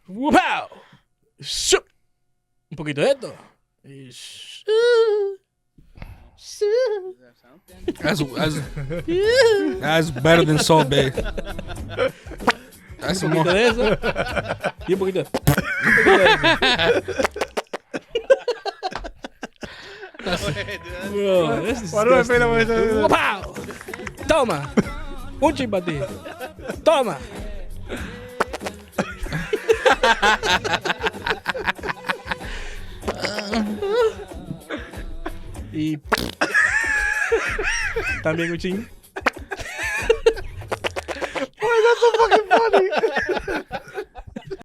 ¡Wow! ¡Shup! Un poquito de esto. Y That's better than Salt Bay. That's un more. poquito de eso. Y un poquito de Bro, this is Paró de disgusting. pena, güey. ¡Wow! Toma. Un chip para ti. Toma. Y también un ching. That's so fucking funny.